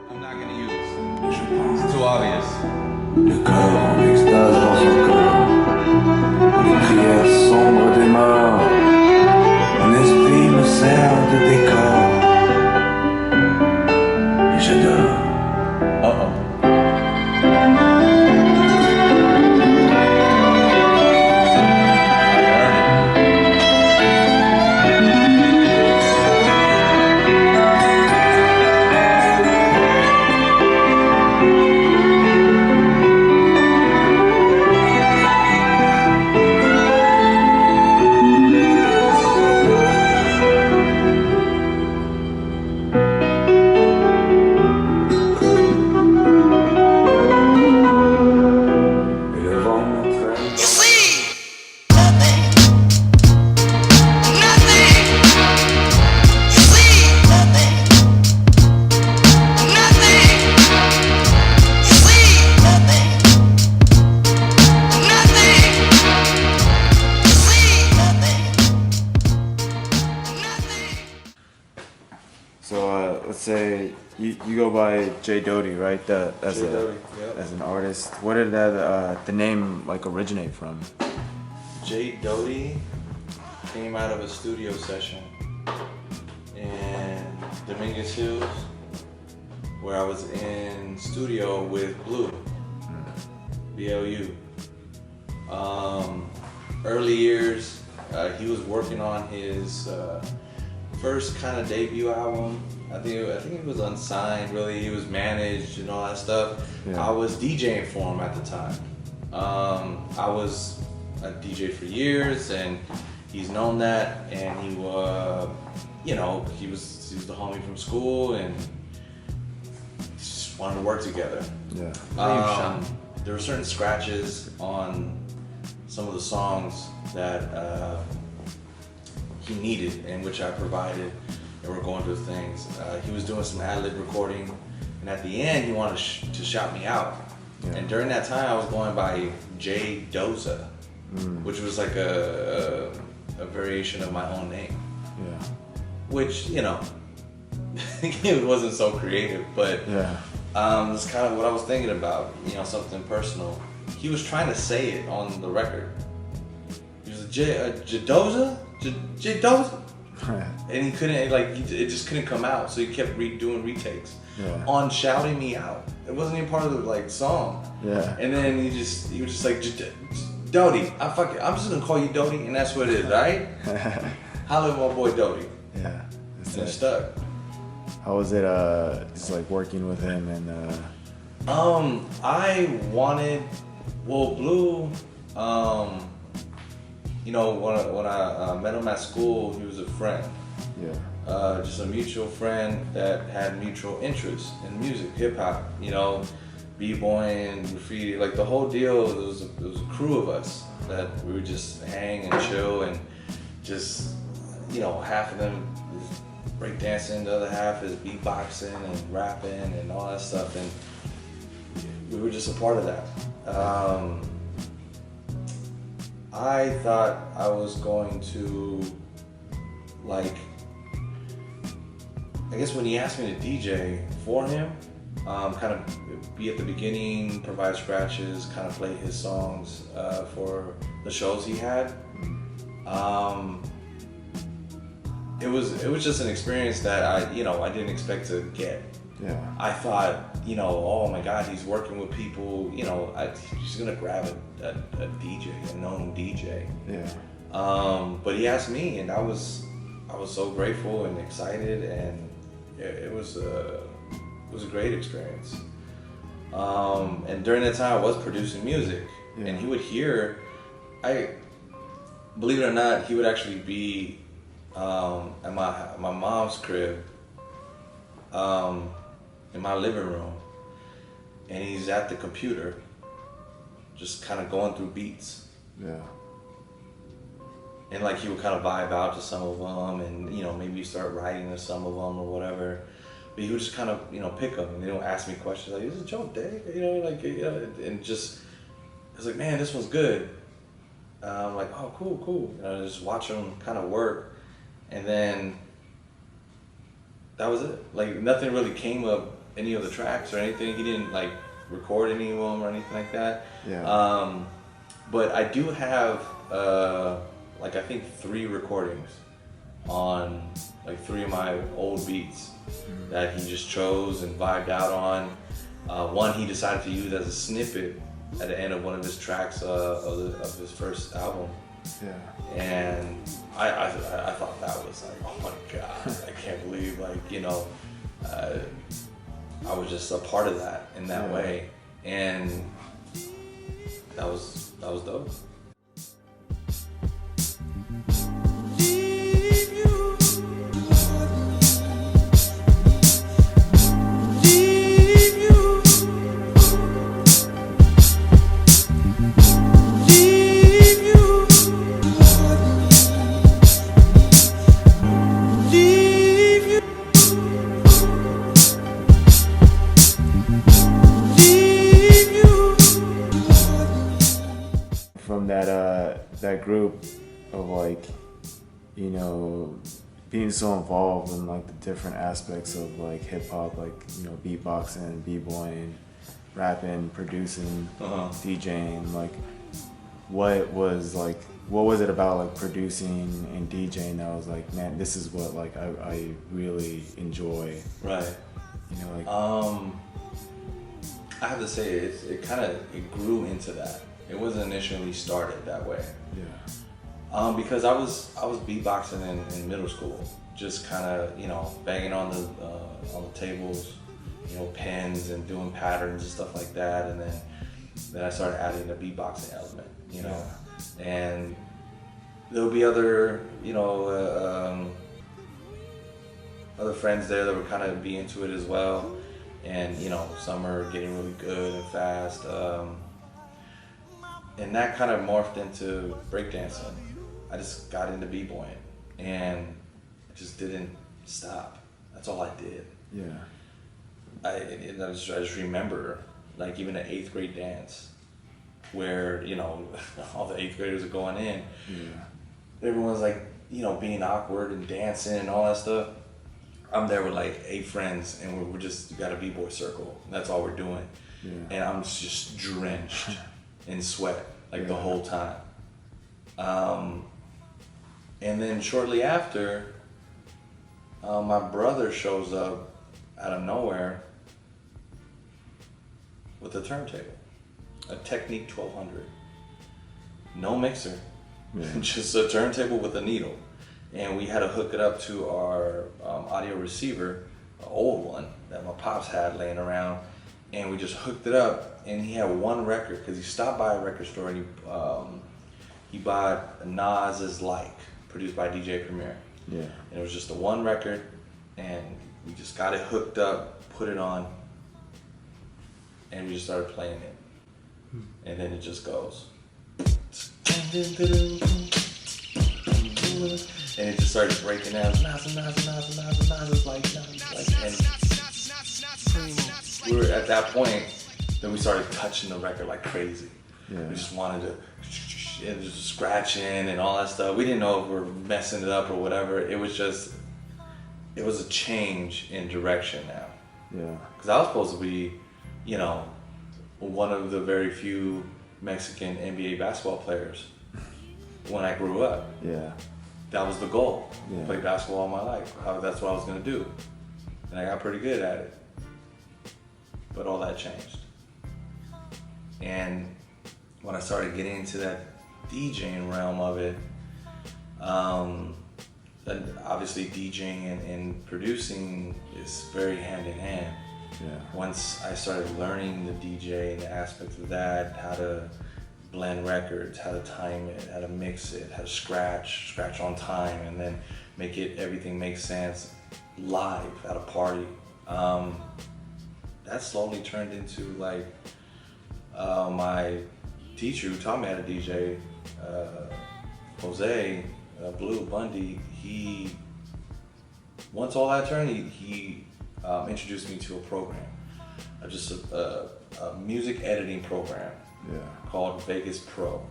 I'm not gonna use. Je pense. It's too obvious. Le corps en extase dans son corps. Les prières sombres des morts. Mon esprit me sert de décor. Et j'adore. Uh-oh. Et le vent m'entraîne. You see, nothing, nothing. You see, nothing, nothing. You see, nothing, nothing. You see, nothing, nothing. So let's say you go by J Doe Dee, right? As J Doe Dee, yep. as an artist. Where did that the name like originate from? J Doe Dee came out of a studio session in Dominguez Hills where I was in studio with Blue, BLU. Early years, he was working on his first kind of debut album. I think it was unsigned. Really, he was managed and all that stuff. Yeah. I was DJing for him at the time. I was a DJ for years, and he's known that. And he was, he was the homie from school, and just wanted to work together. Yeah. There were certain scratches on some of the songs that he needed, and which I provided, and we're going through things. He was doing some ad-lib recording, and at the end he wanted to shout me out. Yeah. And during that time I was going by J Doe Dee, which was like a variation of my own name. Yeah. Which, it wasn't so creative, but Yeah. it's kind of what I was thinking about, something personal. He was trying to say it on the record. He was J-Doza? J-Doza? And he couldn't, it just couldn't come out, so he kept doing retakes on shouting me out. It wasn't even part of the song. Yeah. And then he was just like, Doe Dee, I'm just gonna call you Doe Dee, and that's what it is, right? Holla at my boy Doe Dee. Yeah. That's And it. stuck. How was it? Just like working with him and. I wanted, Blue, when I met him at school, he was a friend. Yeah. Just a mutual friend that had mutual interests in music, hip hop, b-boying, graffiti, like the whole deal. It was a crew of us that we would just hang and chill, and just, half of them is breakdancing, the other half is beatboxing and rapping and all that stuff, and we were just a part of that. I thought I was going to, I guess when he asked me to DJ for him, kind of be at the beginning, provide scratches, kind of play his songs for the shows he had. It was just an experience that I didn't expect to get. Yeah. I thought, oh my God, he's working with people, he's gonna grab a DJ, a known DJ. Yeah. But he asked me, and I was so grateful and excited, and it was a great experience. And during that time I was producing music, and he would hear, believe it or not, he would actually be at my mom's crib, in my living room, and he's at the computer just kind of going through beats. Yeah. And he would kind of vibe out to some of them, and maybe start writing to some of them or whatever. But he would just kind of pick them, and they don't ask me questions like, "Is it Joe Day?" And just I was like, "Man, this one's good." I'm like, "Oh, cool." And I just watch him kind of work, and then that was it. Nothing really came of any of the tracks or anything. He didn't like record any of them or anything like that. Yeah. But I do have like I think 3 recordings on like 3 of my old beats that he just chose and vibed out on. One he decided to use as a snippet at the end of one of his tracks of his first album. Yeah. And I thought that was like, oh my God, I can't believe, like, you know, I was just a part of that in that way. And that was dope. From that group of like, you know, being so involved in like the different aspects of like hip hop, like, you know, beatboxing, b-boying, rapping, producing, DJing, like what was it about like producing and DJing that was like, man, this is what like I really enjoy. Right. You know, like I have to say it grew into that. It wasn't initially started that way. Yeah. Because I was beatboxing in middle school, just kind of, you know, banging on the tables, you know, pins and doing patterns and stuff like that, and then I started adding the beatboxing element, you know, and there'll be other, you know, other friends there that would kind of be into it as well, and you know, some are getting really good and fast. And that kind of morphed into breakdancing. I just got into b-boying and I just didn't stop. That's all I did. Yeah. I just remember, like, even an 8th grade dance where, you know, all the 8th graders are going in. Yeah. Everyone's like, you know, being awkward and dancing and all that stuff. I'm there with like 8 friends and we're just got a b-boy circle. And that's all we're doing. Yeah. And I'm just drenched in sweat like the whole time. And then shortly after, my brother shows up out of nowhere with a turntable, a Technique 1200. No mixer, just a turntable with a needle. And we had to hook it up to our audio receiver, an old one that my pops had laying around. And we just hooked it up, and he had one record because he stopped by a record store and he bought Nas's Like, produced by DJ Premier. Yeah. And it was just the one record, and we just got it hooked up, put it on, and we just started playing it. And then it just goes. And it just started breaking down. Nas, like, and we were at that point, then we started touching the record like crazy. Yeah. We just wanted to, and just scratching and all that stuff. We didn't know if we were messing it up or whatever. It was a change in direction now. Yeah. Because I was supposed to be, you know, one of the very few Mexican NBA basketball players when I grew up. Yeah. That was the goal. Yeah. Play basketball all my life. That's what I was going to do. And I got pretty good at it. But all that changed. And when I started getting into that DJing realm of it, then obviously DJing and producing is very hand in hand. Yeah. Once I started learning the DJ and the aspects of that, how to blend records, how to time it, how to mix it, how to scratch on time, and then everything make sense live at a party. That slowly turned into like my teacher who taught me how to DJ, Jose Blue Bundy. He once all that turned, he introduced me to a program, just a music editing program. Yeah. Called Vegas Pro.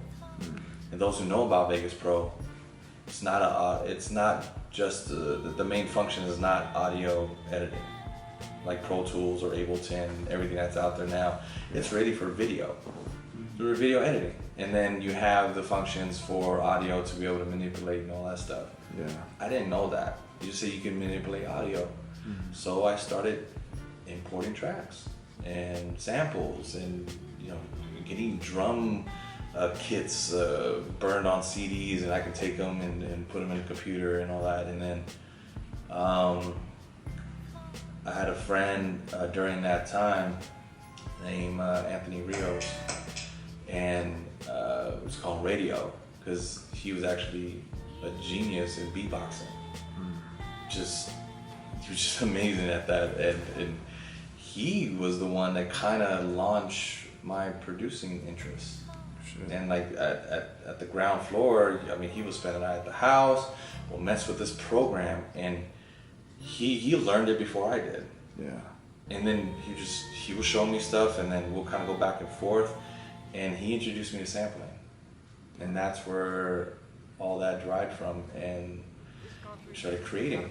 And those who know about Vegas Pro, it's not just the main function is not audio editing. like Pro Tools or Ableton, everything that's out there now, it's ready for video, for video editing. And then you have the functions for audio to be able to manipulate and all that stuff. Yeah. I didn't know that. You say you can manipulate audio. So I started importing tracks and samples and, you know, getting drum kits burned on CDs, and I could take them and put them in a computer and all that. And then I had a friend during that time named Anthony Rios, and it was called Radio, because he was actually a genius in beatboxing. He was just amazing at that, and he was the one that kind of launched my producing interest. Sure. And like at the ground floor, I mean, he would spend the night at the house, we'll mess with this program, and he learned it before I did. Yeah. And then he would show me stuff, and then we'll kind of go back and forth, and he introduced me to sampling, and that's where all that derived from, and we started creating.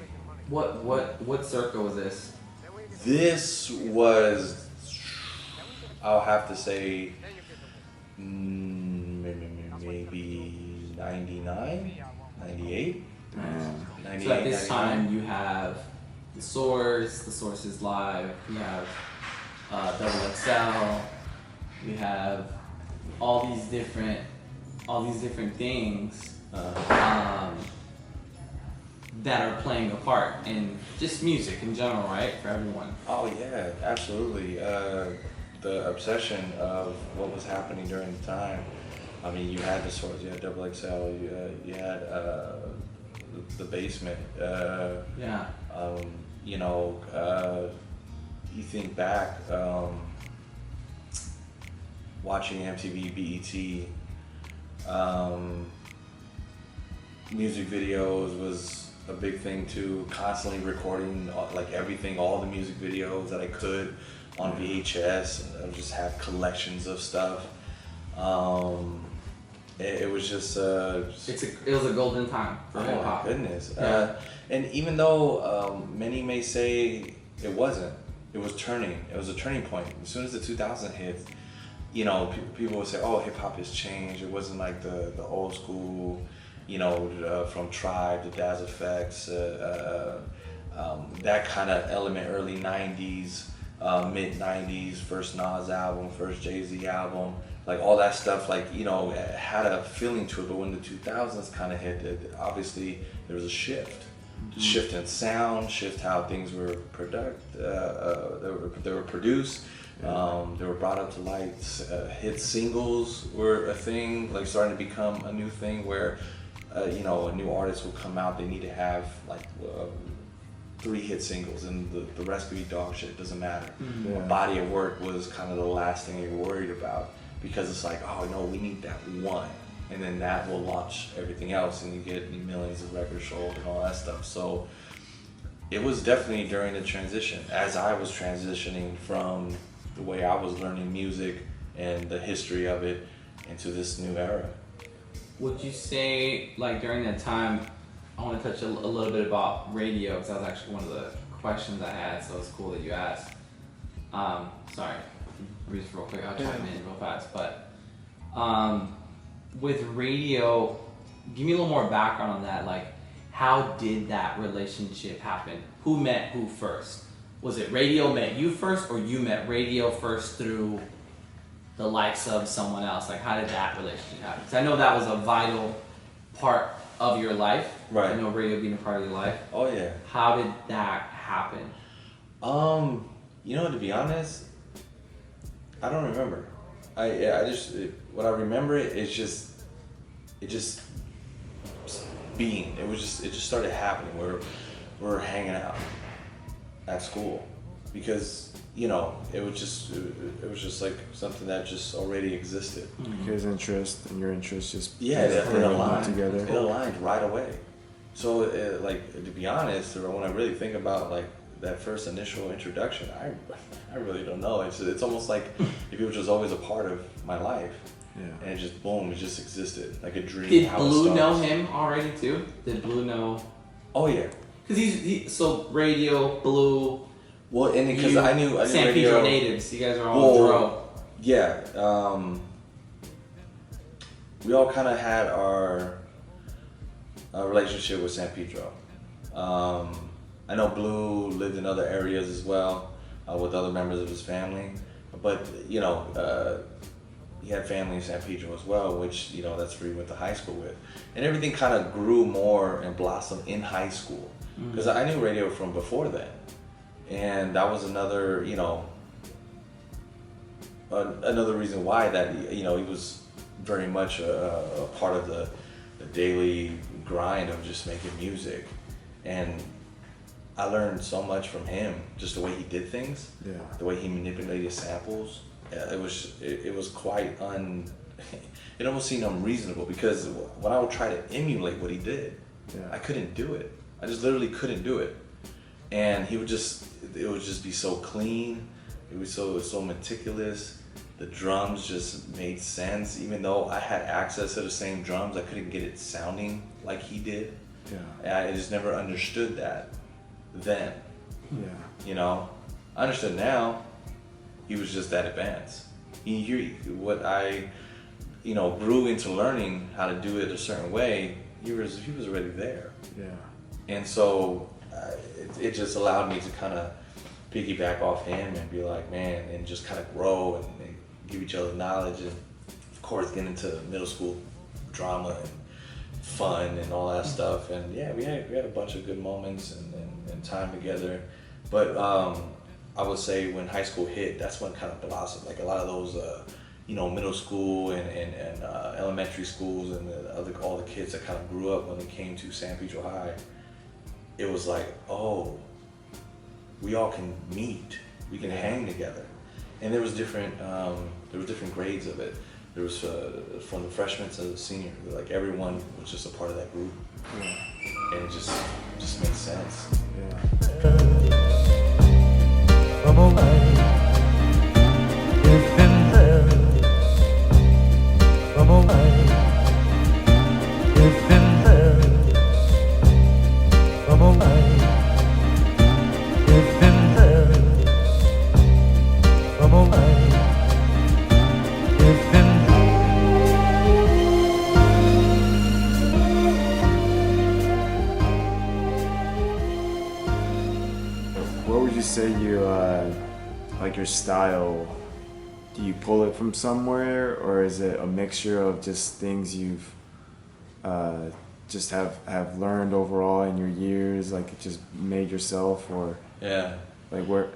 What circle was this? This was, I'll have to say, maybe 99, 98. So at this time you have the Source is live, you have Double XL, you have all these different things that are playing a part in just music in general, right? For everyone. Oh yeah, absolutely. The obsession of what was happening during the time. I mean, you had the Source, you had Double XL, you had the Basement. Yeah. You know, you think back, watching MTV, BET, music videos was a big thing too. Constantly recording like everything, all the music videos that I could on VHS. I would just have collections of stuff. It was just it was a golden time for hip hop. Oh my goodness. Yeah. And even though many may say it wasn't, it was turning. It was a turning point. As soon as the 2000 hit, you know, people would say, "Oh, hip hop has changed. It wasn't like the old school, you know, from Tribe to Daz Effects, that kind of element." Early '90s, mid '90s, first Nas album, first Jay-Z album, like all that stuff, like, you know, had a feeling to it. But when the 2000s kind of hit, obviously there was a shift. Shift in sound, shift how things were they were produced. They were brought up to light. Hit singles were a thing, like starting to become a new thing where, you know, a new artist will come out. They need to have like 3 hit singles, and the rest could be dog shit. It doesn't matter. Yeah. Body of work was kind of the last thing you're worried about, because it's like, oh no, we need that one. And then that will launch everything else, and you get millions of records sold and all that stuff. So it was definitely during the transition, as I was transitioning from the way I was learning music and the history of it into this new era. Would you say, like, during that time, I want to touch a little bit about radio, because that was actually one of the questions I had, so it's cool that you asked. Sorry, just real quick, I'll chime in real fast, but with radio, give me a little more background on that. Like, how did that relationship happen? Who met who first? Was it radio met you first, or you met radio first through the likes of someone else? Like, how did that relationship happen? Because I know that was a vital part of your life. Right. I know radio being a part of your life. Oh yeah. How did that happen? You know, to be honest, I don't remember. What I remember is just being. It just started happening. We're hanging out at school, because, you know, it was just like something that just already existed. His interest and your interest just It aligned together. It aligned right away. So, like, to be honest, when I really think about like that first initial introduction, I really don't know. It's almost like if it was just always a part of my life. Yeah. And it just boom, it just existed like a dream. Did how it Blue know starts. him already too? Did Blue know? Oh yeah. Because so radio, Blue, Well, and because I knew San radio. Pedro natives. You guys are all dro. Yeah, we all kind of had our relationship with San Pedro. I know Blue lived in other areas as well with other members of his family, but you know, he had family in San Pedro as well, which you know that's where he went to high school with, and everything kind of grew more and blossomed in high school because I knew radio from before then, and that was another you know. Another reason why that you know he was very much a part of the daily grind of just making music, and I learned so much from him, just the way he did things, the way he manipulated samples. It was quite it almost seemed unreasonable because when I would try to emulate what he did, I couldn't do it. I just literally couldn't do it, and it would just be so clean. It was so meticulous. The drums just made sense, even though I had access to the same drums. I couldn't get it sounding like he did. I just never understood that then. You know, I understood now. He was just that advanced. What I, you know, grew into learning how to do it a certain way. He was already there. And so it just allowed me to kind of piggyback off him and be like, man, and just kind of grow and give each other knowledge, and of course get into middle school drama and fun and all that stuff. And yeah, we had a bunch of good moments and time together. But I would say when high school hit, that's when it kind of blossomed. Like a lot of those, you know, middle school and elementary schools and all the kids that kind of grew up when they came to San Pedro High, it was like, oh, we all can meet, we can hang together. And there was different grades of it. There was from the freshmen to the senior. Like everyone was just a part of that group, and it just made sense. Come on, if in Paris. Come on, if in Paris. Come on, if in Paris. Come on, if in What would you say you like your style? Do you pull it from somewhere, or is it a mixture of just things you've just have learned overall in your years, like it just made yourself, or like where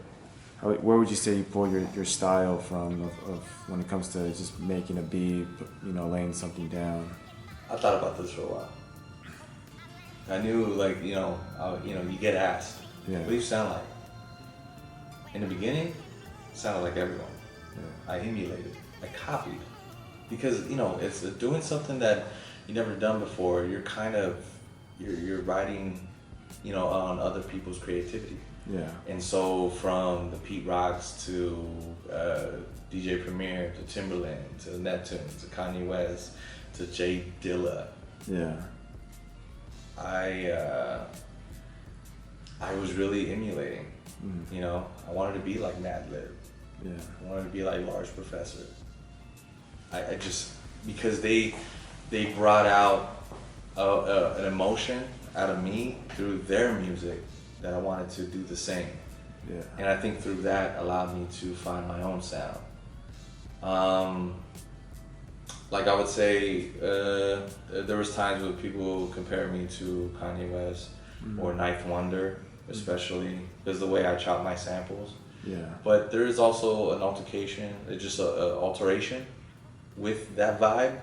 would you say you pull your style from of when it comes to just making a beat, you know, laying something down? I thought about this for a while. I knew, like, you know, you get asked, what do you sound like? In the beginning, it sounded like everyone. I emulated, I copied, because you know it's doing something that you never done before. You're kind of you're riding, you know, on other people's creativity. And so from the Pete Rocks to DJ Premier to Timberland to Neptune to Kanye West to J Dilla. I was really emulating. You know, I wanted to be like Madlib. I wanted to be like Large Professor. I just, because they brought out an emotion out of me through their music, that I wanted to do the same. And I think through that allowed me to find my own sound. Like I would say, there was times where people compare me to Kanye West or Ninth Wonder, especially because the way I chop my samples. But there is also an altercation, just an alteration with that vibe.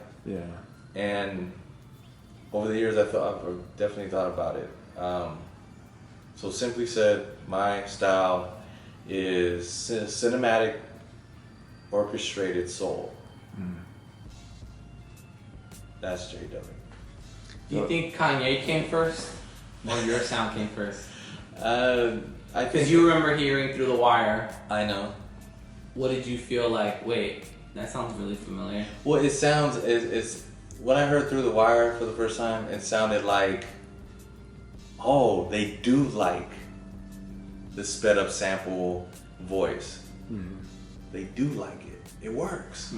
And over the years, I've definitely thought about it. So simply said, my style is cinematic, orchestrated soul. That's J Doe Dee. Do you think Kanye came first, or your sound came first? I think Because you remember hearing Through the Wire. I know. What did you feel like? Wait, that sounds really familiar. Well, it sounds. It's when I heard Through the Wire for the first time, it sounded like, oh, they do like the sped up sample voice. They do like it. It works.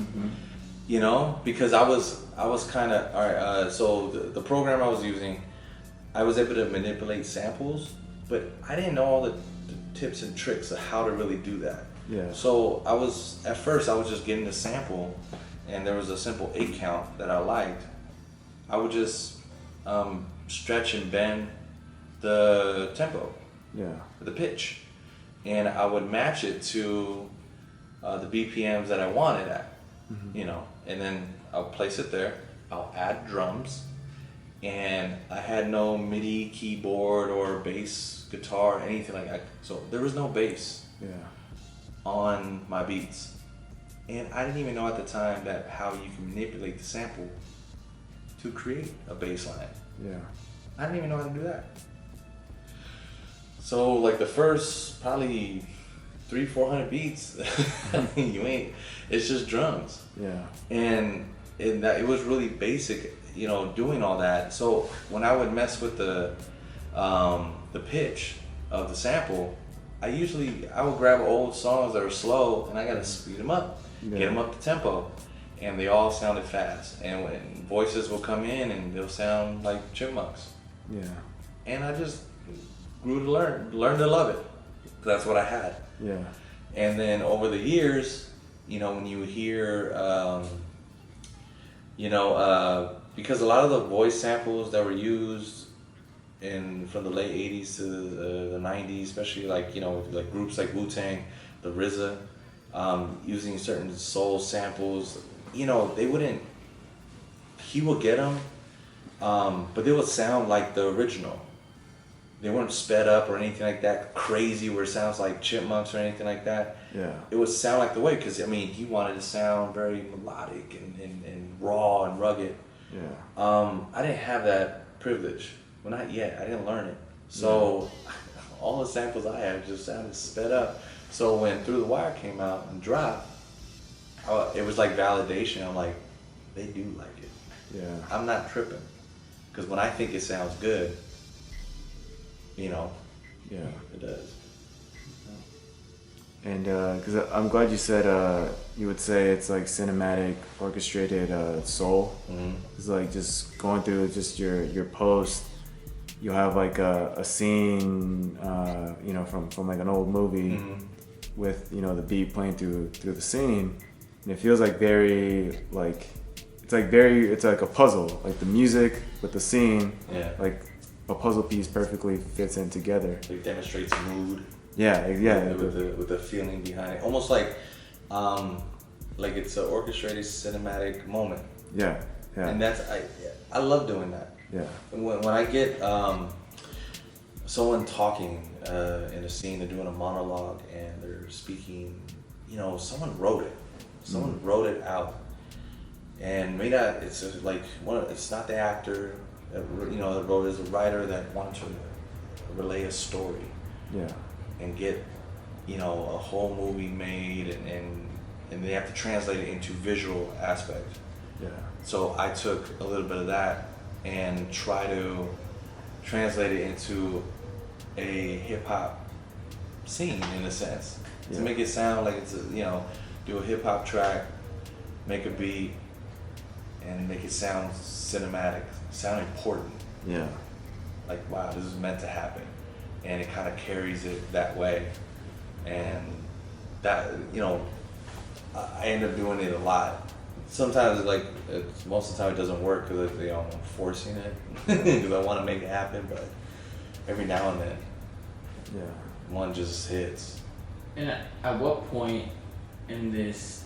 You know, because I was kind of all right. So the program I was using, I was able to manipulate samples, but I didn't know all the tips and tricks of how to really do that. Yeah. So at first I was just getting the sample, and there was a simple 8 count that I liked. I would just stretch and bend the tempo, the pitch, and I would match it to the BPMs that I wanted at, you know, and then I'll place it there. I'll add drums, and I had no MIDI keyboard or bass guitar or anything like that. So there was no bass on my beats, and I didn't even know at the time that how you can manipulate the sample to create a bass line. I didn't even know how to do that. So like the first probably 300-400 beats, it's just drums. And it was really basic, you know, doing all that. So when I would mess with the pitch of the sample, I would grab old songs that are slow, and I gotta speed them up, get them up to tempo, and they all sounded fast. And when voices will come in, and they'll sound like chipmunks. And I just grew to learn to love it. That's what I had. And then over the years, you know, when you hear, because a lot of the voice samples that were used from the late 80s to the 90s, especially like, you know, like groups like Wu-Tang, the RZA, using certain soul samples, you know, he would get them, but they would sound like the original. They weren't sped up or anything like that crazy where it sounds like chipmunks or anything like that. It would sound like the way, because I mean, he wanted to sound very melodic and raw and rugged. I didn't have that privilege. Well, not yet. I didn't learn it. So all the samples I had just sounded sped up. So when Through the Wire came out and dropped, it was like validation. I'm like, they do like it. I'm not tripping, because when I think it sounds good, you know, it does. And because I'm glad you said you would say it's like cinematic, orchestrated soul. It's like just going through just your post, you'll have like a scene, you know, from like an old movie with, you know, the beat playing through the scene, and it feels like very like it's like a puzzle, like the music with the scene, like a puzzle piece perfectly fits in together. It demonstrates mood. With the feeling behind it, almost like it's an orchestrated cinematic moment. And that's I love doing that. When I get someone talking in a scene, they're doing a monologue and they're speaking, you know, someone wrote it. Someone wrote it out, and maybe not. It's like it's not the actor that, you know, that wrote it. As a writer that wanted to relay a story. And get, you know, a whole movie made, and they have to translate it into visual aspect. So I took a little bit of that and try to translate it into a hip hop scene, in a sense, to make it sound like it's you know, do a hip hop track, make a beat, and make it sound cinematic, sound important. Like, wow, this is meant to happen. And it kind of carries it that way, and that, you know, I end up doing it a lot. Sometimes most of the time it doesn't work because I'm forcing it because I want to make it happen, but every now and then, one just hits. And at what point in this,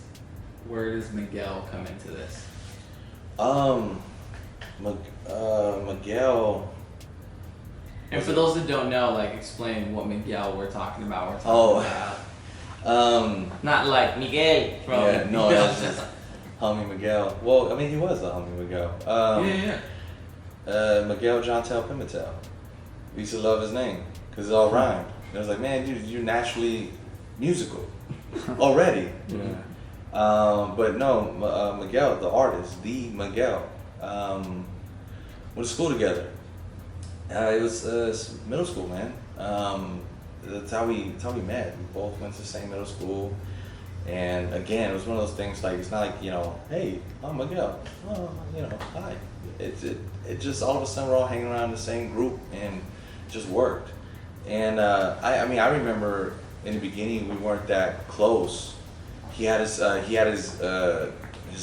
where does Miguel come into this? Miguel. And for those that don't know, like, explain what Miguel we're talking about. We're talking about not like Miguel from no, that's just homie Miguel. Well, I mean, he was the homie Miguel. Miguel Jontel Pimentel. We used to love his name because it all rhymed. And it was like, man, you're naturally musical already. But no, Miguel, the artist, the Miguel, went to school together. It was middle school, man. that's how we met. We both went to the same middle school, and again, it was one of those things like it's not like hey, I'm Miguel. Oh, hi. It just all of a sudden we're all hanging around the same group and just worked. And I mean I remember in the beginning we weren't that close. He had his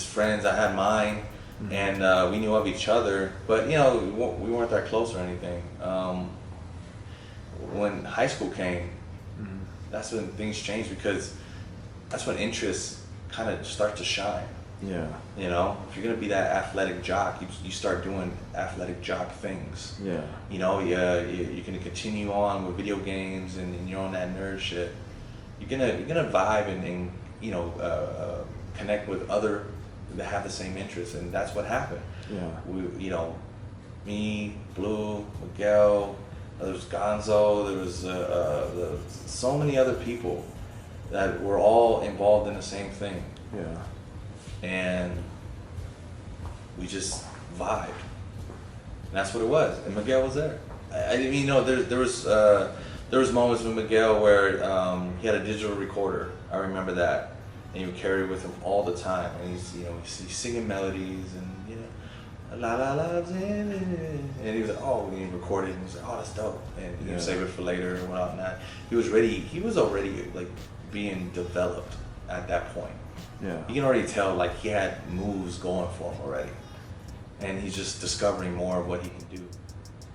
friends, I had mine, and we knew of each other, but we weren't that close or anything. When high school came, that's when things changed because that's when interests kind of start to shine. Yeah. If you're gonna be that athletic jock, you start doing athletic jock things. Yeah. You're gonna continue on with video games and you're on that nerd shit. You're gonna vibe and connect with other that have the same interests, and that's what happened. Yeah. Me, Blue, Miguel, there was Gonzo, there was so many other people that were all involved in the same thing. Yeah. And we just vibed. And that's what it was. And Miguel was there. I mean, there was moments with Miguel where he had a digital recorder. I remember that. And he would carry it with him all the time. And he's singing melodies and la la la, and he was like, oh, and he recorded it and he was like, oh, that's dope. And he would save it for later and whatnot. He was already like being developed at that point. Yeah. You can already tell like he had moves going for him already. And he's just discovering more of what he can do.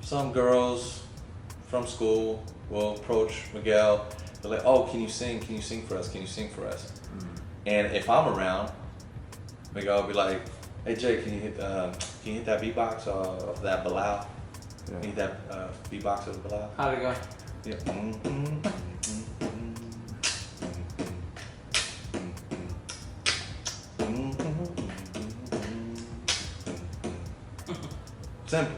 Some girls from school will approach Miguel. They're like, oh, can you sing? Can you sing for us? Can you sing for us? And if I'm around, Miguel will be like, hey Jay, can you hit that beatbox of that Bilal? Yeah. Can you hit that beatbox of Bilal? How'd it go? Yeah. Simple.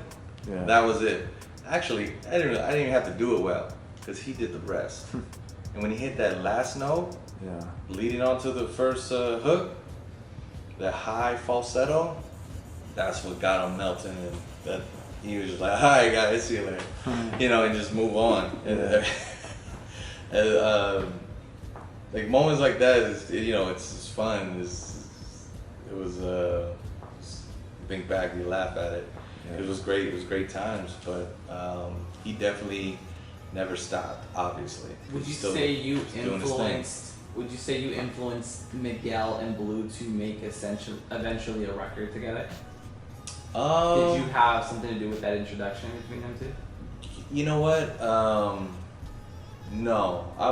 Yeah. That was it. Actually, I didn't even have to do it well because he did the rest. And when he hit that last note, Yeah. leading on to the first hook, that high falsetto, that's what got him melting. And that he was just like, "All right, guys, see you later," and just move on. Yeah. And like moments like that is, it's fun. It was think back, you laugh at it. Yeah. It was great. It was great times, but he definitely never stopped. Obviously. Would you He's still say you doing his thing. influenced Miguel and Blue to make eventually a record together? Did you have something to do with that introduction between them two? You know what? No, I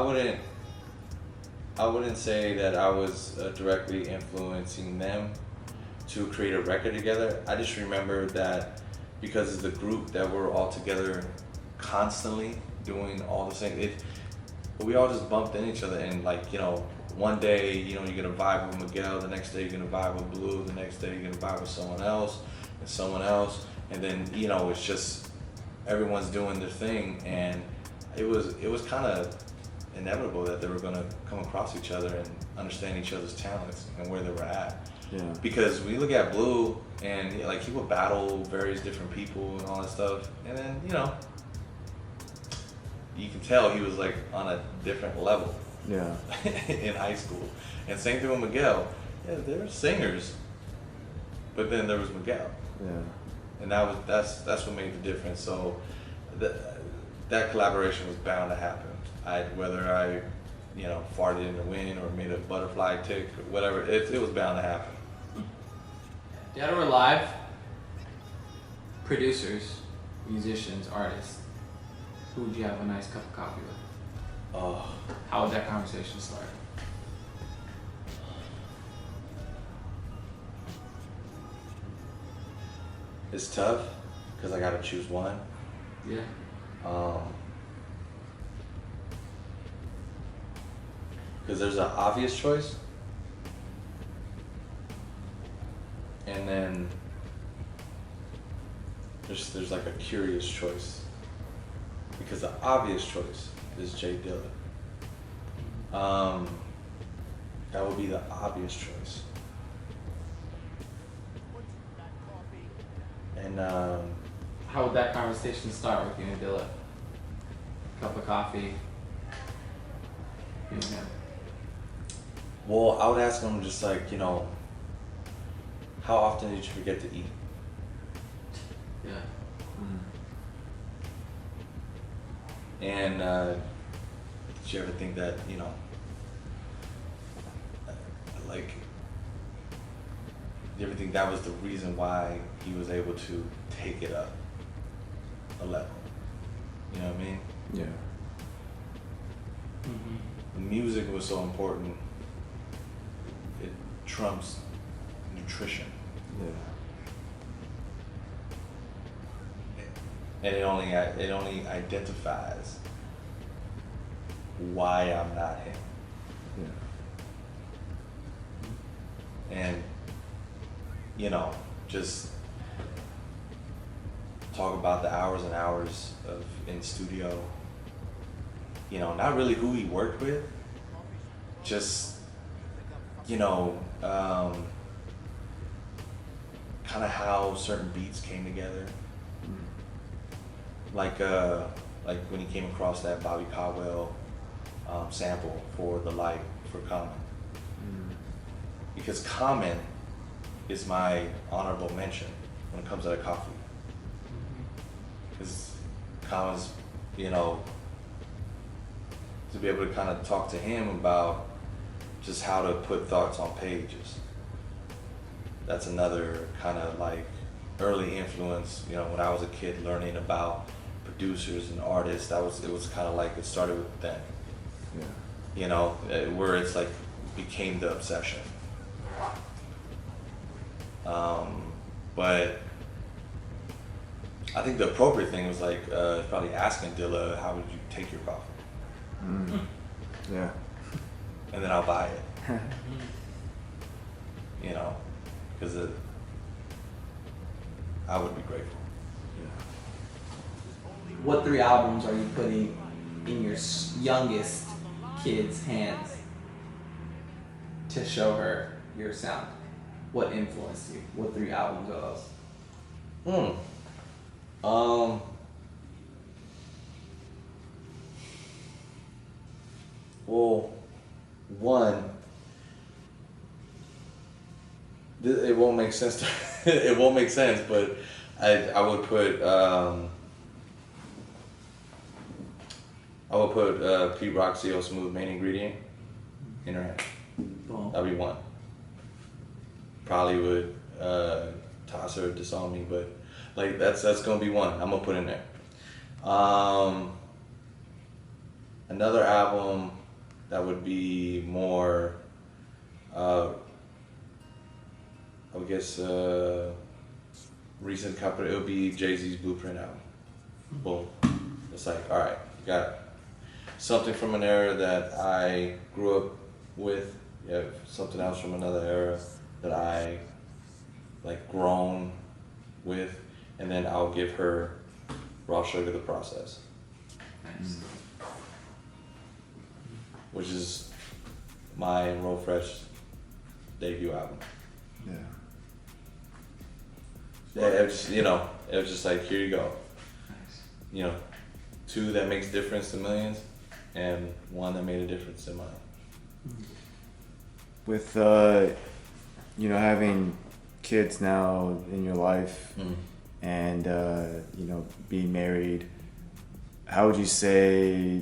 wouldn't say that I was directly influencing them to create a record together. I just remember that because of the group that we're all together constantly doing all the same, we all just bumped in each other, and one day, you're gonna vibe with Miguel, the next day you're gonna vibe with Blue, the next day you're gonna vibe with someone else, and then, it's just, everyone's doing their thing, and it was kind of inevitable that they were gonna come across each other and understand each other's talents and where they were at. Yeah. Because we look at Blue, and he would battle various different people and all that stuff, and then, you can tell he was on a different level. Yeah. In high school. And same thing with Miguel. Yeah, there were singers, but then there was Miguel. Yeah. And that's what made the difference. So that collaboration was bound to happen. Whether I farted in the wind or made a butterfly tick or whatever, it was bound to happen. Dead or alive, producers, musicians, artists, who would you have a nice cup of coffee with? Oh, How would that conversation start? it's tough because I gotta choose one. Yeah. Because there's an obvious choice, and then there's a curious choice. Because the obvious choice is J Doe Dee. That would be the obvious choice. And How would that conversation start with you and Dilla? Cup of coffee, Yeah. Well, I would ask him just like, you know, how often did you forget to eat? Yeah. And did you ever think that, you know, like, do you ever think that was the reason why he was able to take it up a level? You know what I mean? Yeah. The music was so important. It trumps nutrition. Yeah. And it only identifies why I'm not him. Yeah. And, you know, just talk about the hours and hours of in studio. You know, not really who he worked with, just, you know, kind of how certain beats came together. Like when he came across that Bobby Caldwell sample for The Light for Common. Because Common is my honorable mention when it comes to coffee. Because Common's, you know, to be able to kind of talk to him about just how to put thoughts on pages. That's another kind of like early influence, you know, when I was a kid learning about producers and artists, it was kind of like it started with them. Yeah. You know, where it's like became the obsession. But I think the appropriate thing was like probably asking Dilla, how would you take your coffee? Yeah. And then I'll buy it. You know, because I would be grateful. What 3 albums are you putting in your youngest kid's hands to show her your sound? What influenced you? What 3 albums are those? Well, one, it won't make sense. It won't make sense, but I would put Pete Rock, CO Smooth, Main Ingredient in her hand. Boom. That'd be one. Probably would toss her, disown me, but like that's gonna be one. I'm gonna put in there. Another album that would be more, I would guess, recent company. It would be Jay-Z's Blueprint album. Boom. It's like, all right, you got something from an era that I grew up with. You have something else from another era that I like grown with, and then I'll give her Raw Sugar the Process, Nice. which is my Roll Fresh debut album. Yeah. Yeah, it was just, you know, it was just like, here you go. Nice. You know, 2 that makes difference to millions, and 1 that made a difference in mine. With you know, having kids now in your life and you know, being married, how would you say,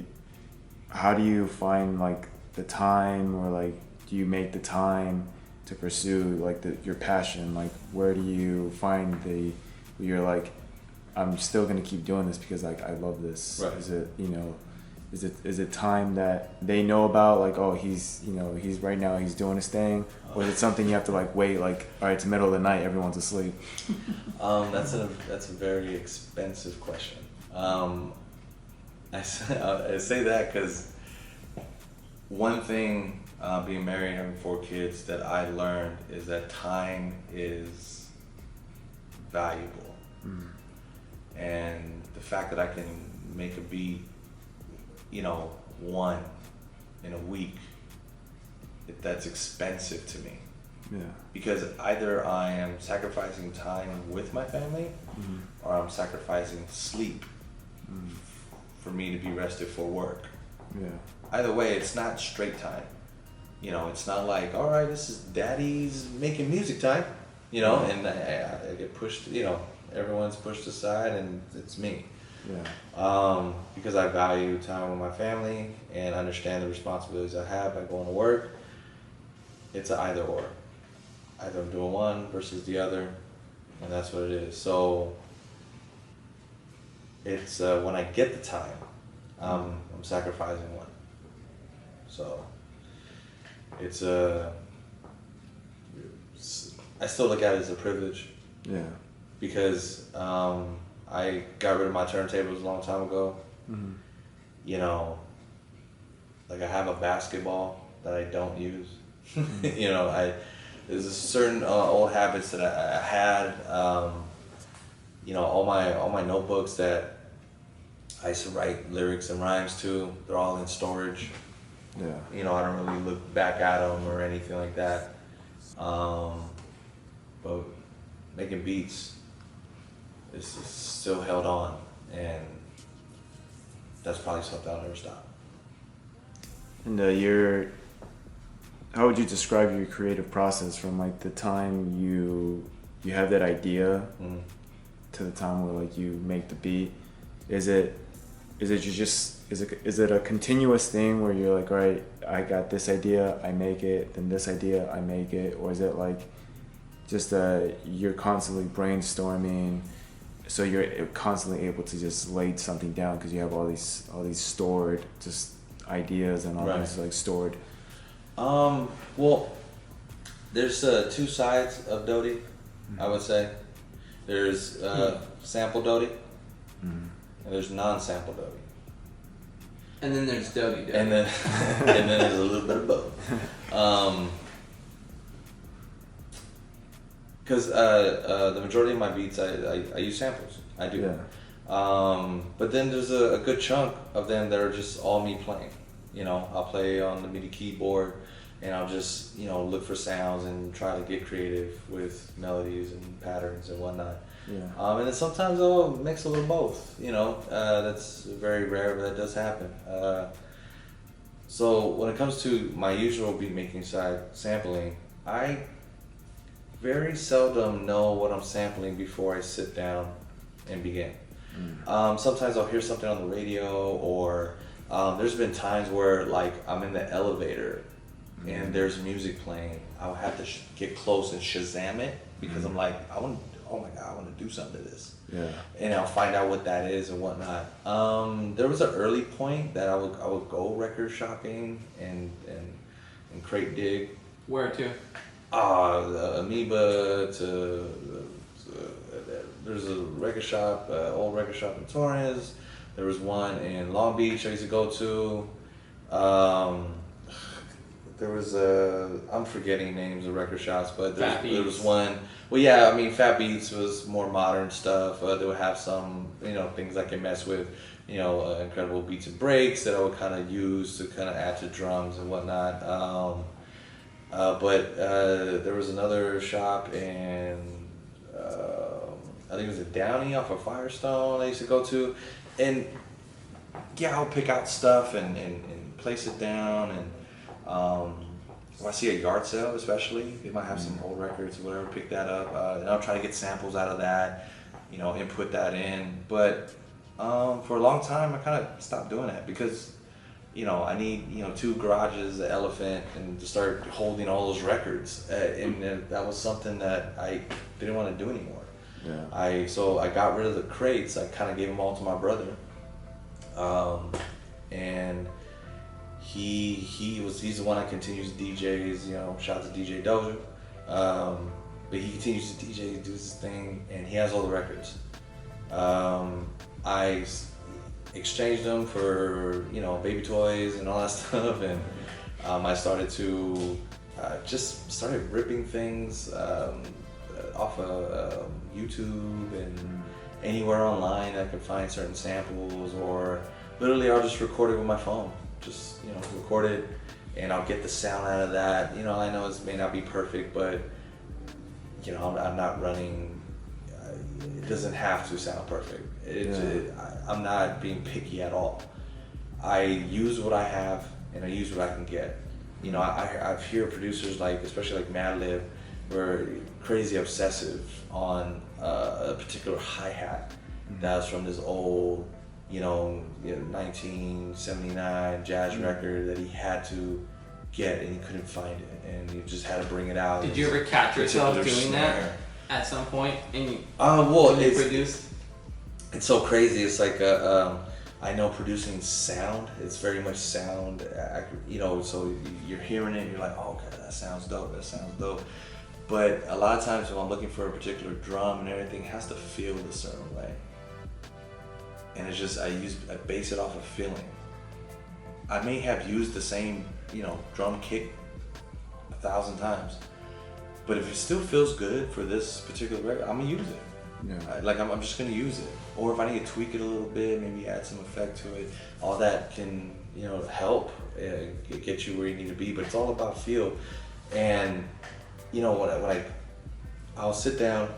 how do you find like the time, or like do you make the time to pursue like your passion? Like where do you find where you're like, I'm still gonna keep doing this because like I love this? Right. Is it, you know, is it time that they know about, like, oh, he's, you know, he's right now he's doing his thing, or is it something you have to like wait, like, all right, it's the middle of the night, everyone's asleep? That's a very expensive question. I say that because one thing, being married and having 4 kids, that I learned is that time is valuable. And the fact that I can make a beat, you know, 1 in a week, that's expensive to me. Yeah. Because either I am sacrificing time with my family, or I'm sacrificing sleep for me to be rested for work. Yeah. either way, it's not straight time. You know, it's not like, all right, this is daddy's making music time, you know, and I get pushed, you know, everyone's pushed aside and it's me. Yeah. Because I value time with my family and understand the responsibilities I have by going to work. It's an either or. Either I'm doing one versus the other, and that's what it is. So it's when I get the time, I'm sacrificing one. So it's I still look at it as a privilege. Yeah. Because I got rid of my turntables a long time ago. Mm-hmm. You know, like I have a basketball that I don't use. You know, there's a certain old habits that I had. You know, all my notebooks that I used to write lyrics and rhymes to, they're all in storage. Yeah. You know, I don't really look back at them or anything like that. But making beats is still held on, and that's probably something I'll never stop. And how would you describe your creative process from like the time you have that idea to the time where like you make the beat? Is it a continuous thing where you're like, all right, I got this idea, I make it, then this idea, I make it, or is it like just you're constantly brainstorming, so you're constantly able to just lay something down because you have all these stored just ideas and all Right. these like stored. Well, there's two sides of Doe Dee, I would say. There's sample Doe Dee, and there's non-sample Doe Dee. And then there's Doe Dee. And then and then there's a little bit of both. Because the majority of my beats, I use samples. I do. Yeah. But then there's a good chunk of them that are just all me playing. You know, I'll play on the MIDI keyboard, and I'll just, you know, look for sounds and try to get creative with melodies and patterns and whatnot. Yeah. And then sometimes I'll mix a little both. You know, that's very rare, but that does happen. So when it comes to my usual beat making side, sampling, I very seldom know what I'm sampling before I sit down and begin. Sometimes I'll hear something on the radio, or there's been times where like I'm in the elevator and there's music playing. I'll have to get close and Shazam it because I'm like, oh my God, I want to do something to this. Yeah. And I'll find out what that is and whatnot. There was an early point that I would go record shopping and crate dig. Where to? The Amoeba to there's a record shop, old record shop in Torrance. There was one in Long Beach I used to go to. There was I'm forgetting names of record shops, but there was one. Well, yeah, I mean, Fat Beats was more modern stuff. They would have some, you know, things I can mess with, you know, incredible beats and breaks that I would kind of use to kind of add to drums and whatnot. But there was another shop in, I think it was a Downey off of Firestone I used to go to. And yeah, I'll pick out stuff and place it down. And when I see a yard sale, especially, they might have some old records or whatever, pick that up. And I'll try to get samples out of that, you know, input that in. But for a long time, I kind of stopped doing that because, you know, I need, you know, 2 garages, an elephant, and to start holding all those records. And that was something that I didn't want to do anymore. Yeah. So I got rid of the crates. I kind of gave them all to my brother. And he's the one that continues DJs, you know, shout out to DJ Doe. But he continues to DJ, do his thing, and he has all the records. I exchanged them for, you know, baby toys and all that stuff, and I started to just started ripping things off of YouTube and anywhere online I could find certain samples, or literally I'll just record it with my phone. Just, you know, record it and I'll get the sound out of that. You know, I know it may not be perfect, but, you know, I'm not running, it doesn't have to sound perfect. I'm not being picky at all. I use what I have and I use what I can get. You know, I hear producers like, especially like Madlib, were crazy obsessive on a particular hi-hat that was from this old, 1979 jazz record that he had to get and he couldn't find it, and he just had to bring it out. Did you ever catch yourself Particular doing snare. that at some point? And you, Well, when you produced? it's so crazy. It's like I know producing sound. It's very much sound. So you're hearing it, and you're like, oh, okay, that sounds dope. That sounds dope. But a lot of times when I'm looking for a particular drum and everything, it has to feel a certain way. And it's just I base it off of feeling. I may have used the same drum kick 1,000 times, but if it still feels good for this particular record, I'm gonna use it. Yeah. I'm just gonna use it. Or if I need to tweak it a little bit, maybe add some effect to it, all that can help get you where you need to be. But it's all about feel. And when I'll sit down,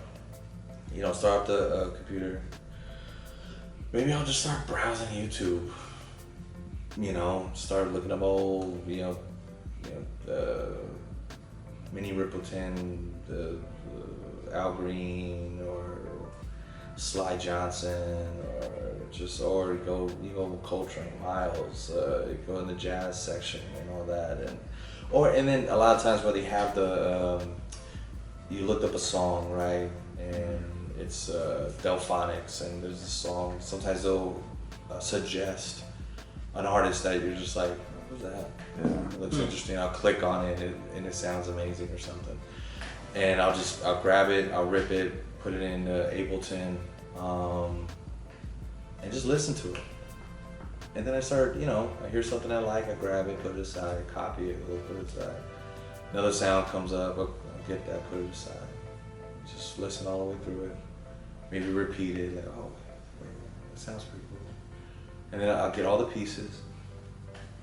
start up the computer. Maybe I'll just start browsing YouTube. Start looking up old, Minnie Riperton, Al Green, or Sly Johnson, or you go with Coltrane, Miles, you go in the jazz section and all that, and then a lot of times where they have you looked up a song, right, and it's Delphonics, and there's a song. Sometimes they'll suggest an artist that you're just like, what was that? Yeah. It looks interesting. I'll click on it and it sounds amazing or something. And I'll grab it, I'll rip it, put it in Ableton, and just listen to it. And then I start, I hear something I like, I grab it, put it aside, copy it, put it aside. Another sound comes up, I'll get that, put it aside. Just listen all the way through it. Maybe repeat it, like, oh, wait, that sounds pretty cool. And then I'll get all the pieces,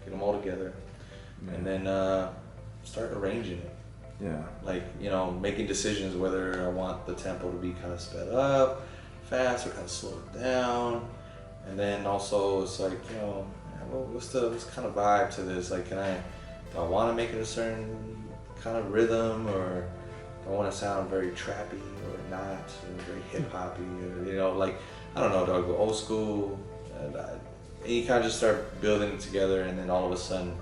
get them all together, and then start arranging it. Yeah. Like, making decisions whether I want the tempo to be kind of sped up, fast, or kind of slow it down. And then also it's like, what's kind of vibe to this? Like, do I want to make it a certain kind of rhythm, or do I want to sound very trappy or not, or very hip hoppy, or, I don't know, do I go old school? And you kind of just start building it together, and then all of a sudden,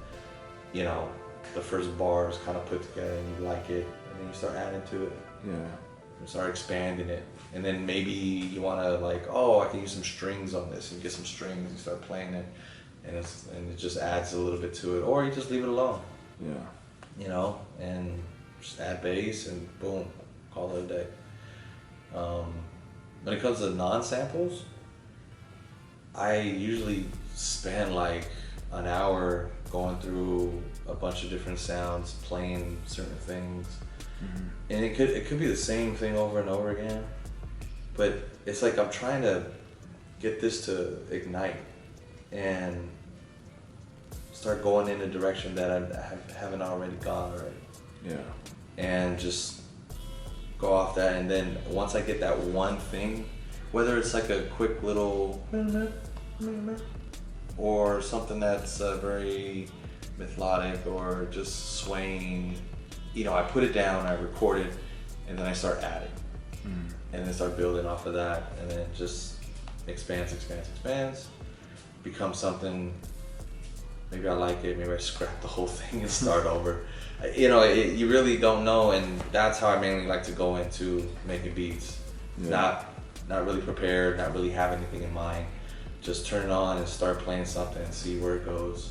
the first bar is kind of put together and you like it, and then you start adding to it. Yeah. You start expanding it. And then maybe you want to I can use some strings on this, and you get some strings, you start playing it, and it just adds a little bit to it. Or you just leave it alone. Yeah. And just add bass and boom, call it a day. When it comes to non-samples, I usually spend an hour going through a bunch of different sounds, playing certain things. Mm-hmm. And it could be the same thing over and over again, but it's like I'm trying to get this to ignite and start going in a direction that I haven't already gone already. Yeah. And just go off that, and then once I get that one thing, whether it's like a quick little or something that's very melodic or just swaying, I put it down, I record it, and then I start adding, and then start building off of that, and then it just expands, becomes something. Maybe I like it, maybe I scrap the whole thing and start over. You really don't know, and that's how I mainly like to go into making beats. Yeah. Not really prepared, not really have anything in mind. Just turn it on and start playing something and see where it goes.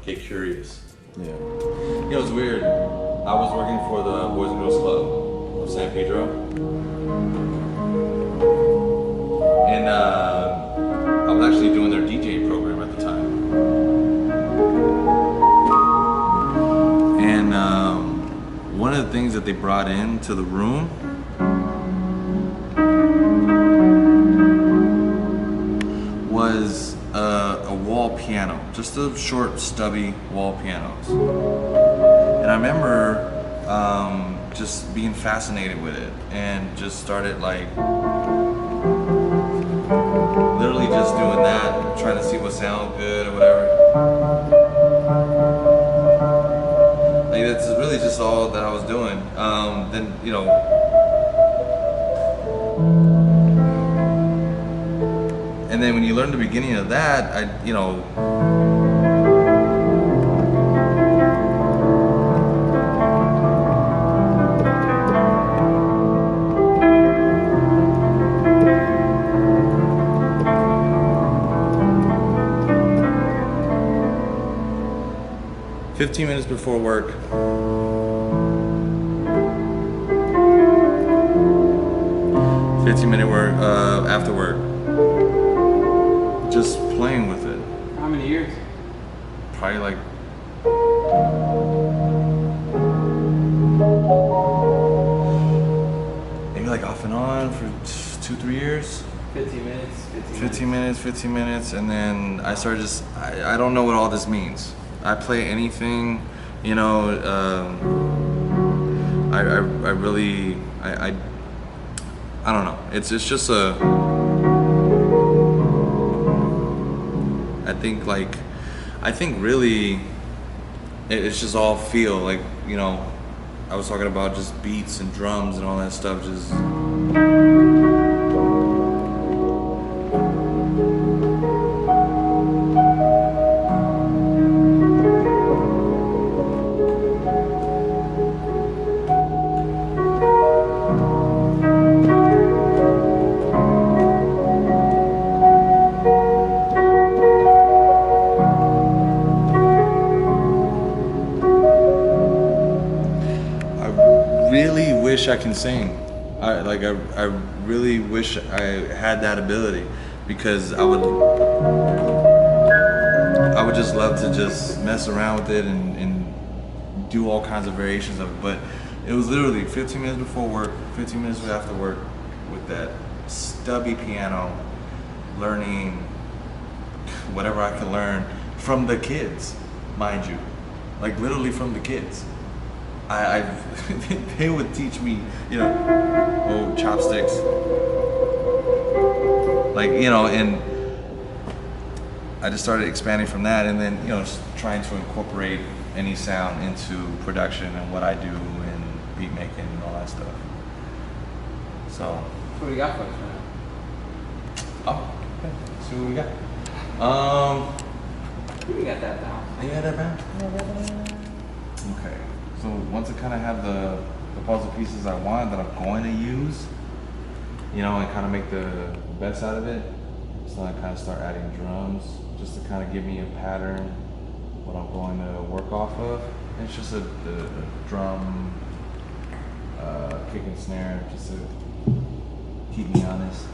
Get curious. Yeah. It's weird. I was working for the Boys and Girls Club of San Pedro. And I was actually doing their DJ program at the time. And one of the things that they brought into the room was a wall piano, just a short, stubby wall pianos. And I remember just being fascinated with it, and just started literally just doing that, trying to see what sounded good or whatever. it's really just all that I was doing. Then, you know, and then when you learn the beginning of that, I, you know, 15 minutes before work. 15-minute work after work. Just playing with it. How many years? Probably like maybe like off and on for 2-3 years. 15 minutes. 15 minutes, and then I started just, I don't know what all this means. I play anything, you know, I really, I don't know. It's just a, I think really, it's just all feel, like, you know, I was talking about just beats and drums and all that stuff, just. I can sing. I really wish I had that ability, because I would just love to just mess around with it and do all kinds of variations of it. But it was literally 15 minutes before work, 15 minutes after work, with that stubby piano, learning whatever I could learn from the kids, mind you, like literally from the kids. They would teach me, you know, chopsticks, like, you know, and I just started expanding from that, and then, you know, just trying to incorporate any sound into production and what I do and beat making and all that stuff. So. What do you got for us, man? Oh, okay. See what we got. We got that down. You got that down? Okay. So once I kind of have the puzzle pieces I want that I'm going to use, you know, and kind of make the best out of it, so I kind of start adding drums just to kind of give me a pattern, what I'm going to work off of. And it's just the drum, kick and snare, just to keep me honest.